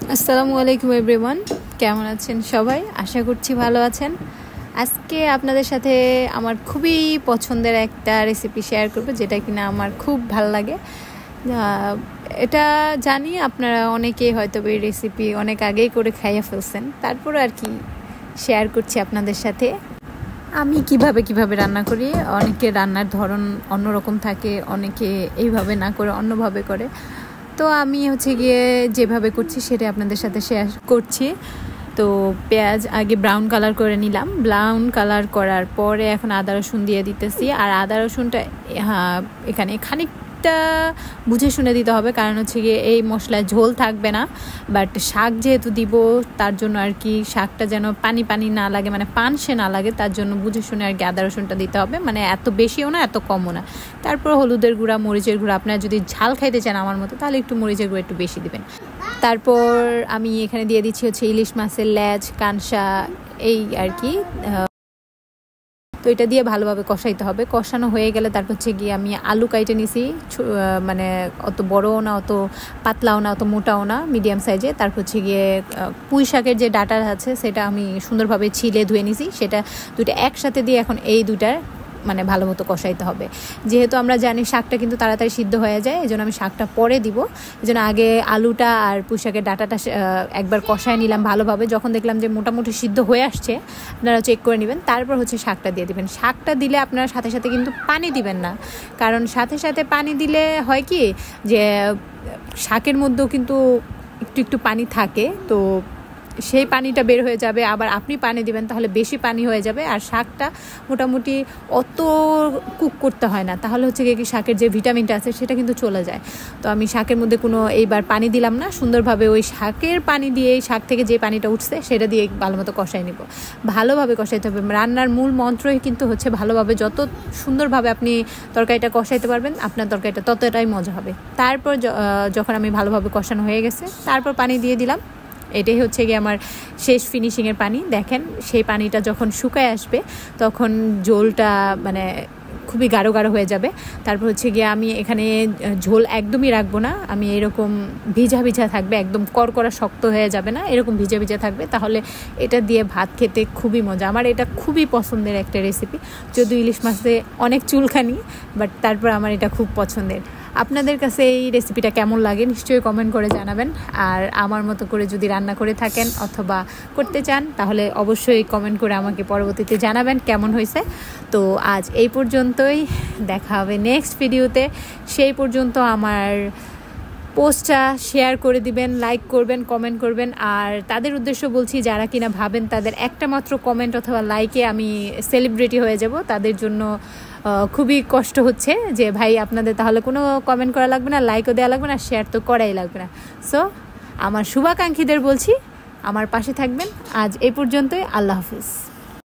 আসসালামু আলাইকুম এভরিওয়ান, কেমন আছেন সবাই? আশা করছি ভালো আছেন। আজকে আপনাদের সাথে আমার খুবই পছন্দের একটা রেসিপি শেয়ার করব, যেটা কিনা আমার খুব ভালো লাগে। এটা জানি আপনারা অনেকেই হয়তো এই রেসিপি অনেক আগেই করে খাইয়ে ফেলছেন, তারপর আর কি শেয়ার করছি আপনাদের সাথে আমি কিভাবে রান্না করি। অনেকে রান্নার ধরন অন্যরকম থাকে, অনেকে এইভাবে না করে অন্যভাবে করে। তো আমি গিয়ে যেভাবে করছি সেটা আপনাদের সাথে শেয়ার করছি। তো পেঁয়াজ আগে ব্রাউন কালার করে নিলাম। ব্রাউন কালার করার পরে এখন আদা রসুন দিয়ে দিতেছি। আর আদা রসুনটা এখানে খানিকটা বুঝে শুনে দিতে হবে, কারণ গিয়ে এই মশলায় ঝোল থাকবে না, বাট শাক যেহেতু দিব তার জন্য আর কি শাকটা যেন পানি পানি না লাগে, মানে পানসে না লাগে, তার জন্য বুঝে শুনে আর কি আদা রসুনটা দিতে হবে। মানে এত বেশিও না এত কমও না। তারপর হলুদের গুঁড়া, মরিচের গুঁড়া, আপনারা যদি ঝাল খাইতে চান আমার মতো তাহলে একটু মরিচের গুঁড়া একটু বেশি দিবেন। তারপর আমি এখানে দিয়ে দিচ্ছি ইলিশ মাছের লেজ, কানসা, এই আর কি। তো এটা দিয়ে ভালোভাবে কষাইতে হবে। কষানো হয়ে গেলে তারপর গিয়ে আমি আলু কাইটে নিছি, মানে অত বড়ও না অত পাতলাও না অত মোটাও না, মিডিয়াম সাইজে। তারপর গিয়ে পুঁই শাকের যে ডাটা আছে সেটা আমি সুন্দরভাবে ছিলে ধুয়ে নিছি, সেটা দুটো একসাথে দিয়ে এখন এই দুটার মানে ভালো মতো কষাইতে হবে। যেহেতু আমরা জানি শাকটা কিন্তু তাড়াতাড়ি সিদ্ধ হয়ে যায়, এই জন্য আমি শাকটা পরে দিব। এই জন্য আগে আলুটা আর পুঁই শাকের ডাটাটা একবার কষায় নিলাম ভালোভাবে। যখন দেখলাম যে মোটামুটি সিদ্ধ হয়ে আসছে, আপনারা চেক করে নেবেন। তারপর শাকটা দিয়ে দিবেন। শাকটা দিলে আপনারা সাথে সাথে কিন্তু পানি দিবেন না, কারণ সাথে সাথে পানি দিলে হয় কি যে শাকের মধ্যেও কিন্তু একটু একটু পানি থাকে, তো সেই পানিটা বের হয়ে যাবে। আবার আপনি পানি দিবেন তাহলে বেশি পানি হয়ে যাবে, আর শাকটা মোটামুটি অত কুক করতে হয় না, তাহলে কি শাকের যে ভিটামিনটা আছে সেটা কিন্তু চলে যায়। তো আমি শাকের মধ্যে কোনো এইবার পানি দিলাম না, সুন্দরভাবে ওই শাকের পানি দিয়ে শাক থেকে যে পানিটা উঠছে সেটা দিয়ে ভালো মতো কষাই নিব। ভালোভাবে কষাইতে হবে। রান্নার মূল মন্ত্রই কিন্তু ভালোভাবে, যত সুন্দরভাবে আপনি তরকারিটা কষাইতে পারবেন আপনার তরকারিটা ততটাই মজা হবে। তারপর যখন আমি ভালোভাবে কষানো হয়ে গেছে তারপর পানি দিয়ে দিলাম। এটাই গিয়ে আমার শেষ ফিনিশিংয়ের পানি। দেখেন সেই পানিটা যখন শুকায় আসবে তখন ঝোলটা মানে খুবই গাঢ় গাঢ় হয়ে যাবে। তারপর গিয়ে আমি এখানে ঝোল একদমই রাখবো না, আমি এরকম ভিজা ভিজা থাকবে, একদম করকরা শক্ত হয়ে যাবে না, এরকম ভিজা ভিজা থাকবে। তাহলে এটা দিয়ে ভাত খেতে খুবই মজা। আমার এটা খুবই পছন্দের একটা রেসিপি, যদিও ইলিশ মাছে অনেক চুলখানি, বাট তারপর আমার এটা খুব পছন্দের। আপনাদের কাছে এই রেসিপিটা কেমন লাগে নিশ্চয়ই কমেন্ট করে জানাবেন। আর আমার মতো করে যদি রান্না করে থাকেন অথবা করতে চান তাহলে অবশ্যই কমেন্ট করে আমাকে পরবর্তীতে জানাবেন কেমন হয়েছে। তো আজ এই পর্যন্তই, দেখা হবে নেক্সট ভিডিওতে। সেই পর্যন্ত আমার পোস্টটা শেয়ার করে দিবেন, লাইক করবেন, কমেন্ট করবেন। আর তাদের উদ্দেশ্য বলছি যারা কিনা ভাবেন তাদের একটা মাত্র কমেন্ট অথবা লাইকে আমি সেলিব্রিটি হয়ে যাব, তাদের জন্য খুবই কষ্ট হচ্ছে যে ভাই আপনাদের তাহলে কোনো কমেন্ট করা লাগবে না, লাইকও দেওয়া লাগবে না, শেয়ার তো করাই লাগবে না। সো আমার শুভাকাঙ্ক্ষীদের বলছি আমার পাশে থাকবেন। আজ এই পর্যন্তই, আল্লাহ হাফিজ।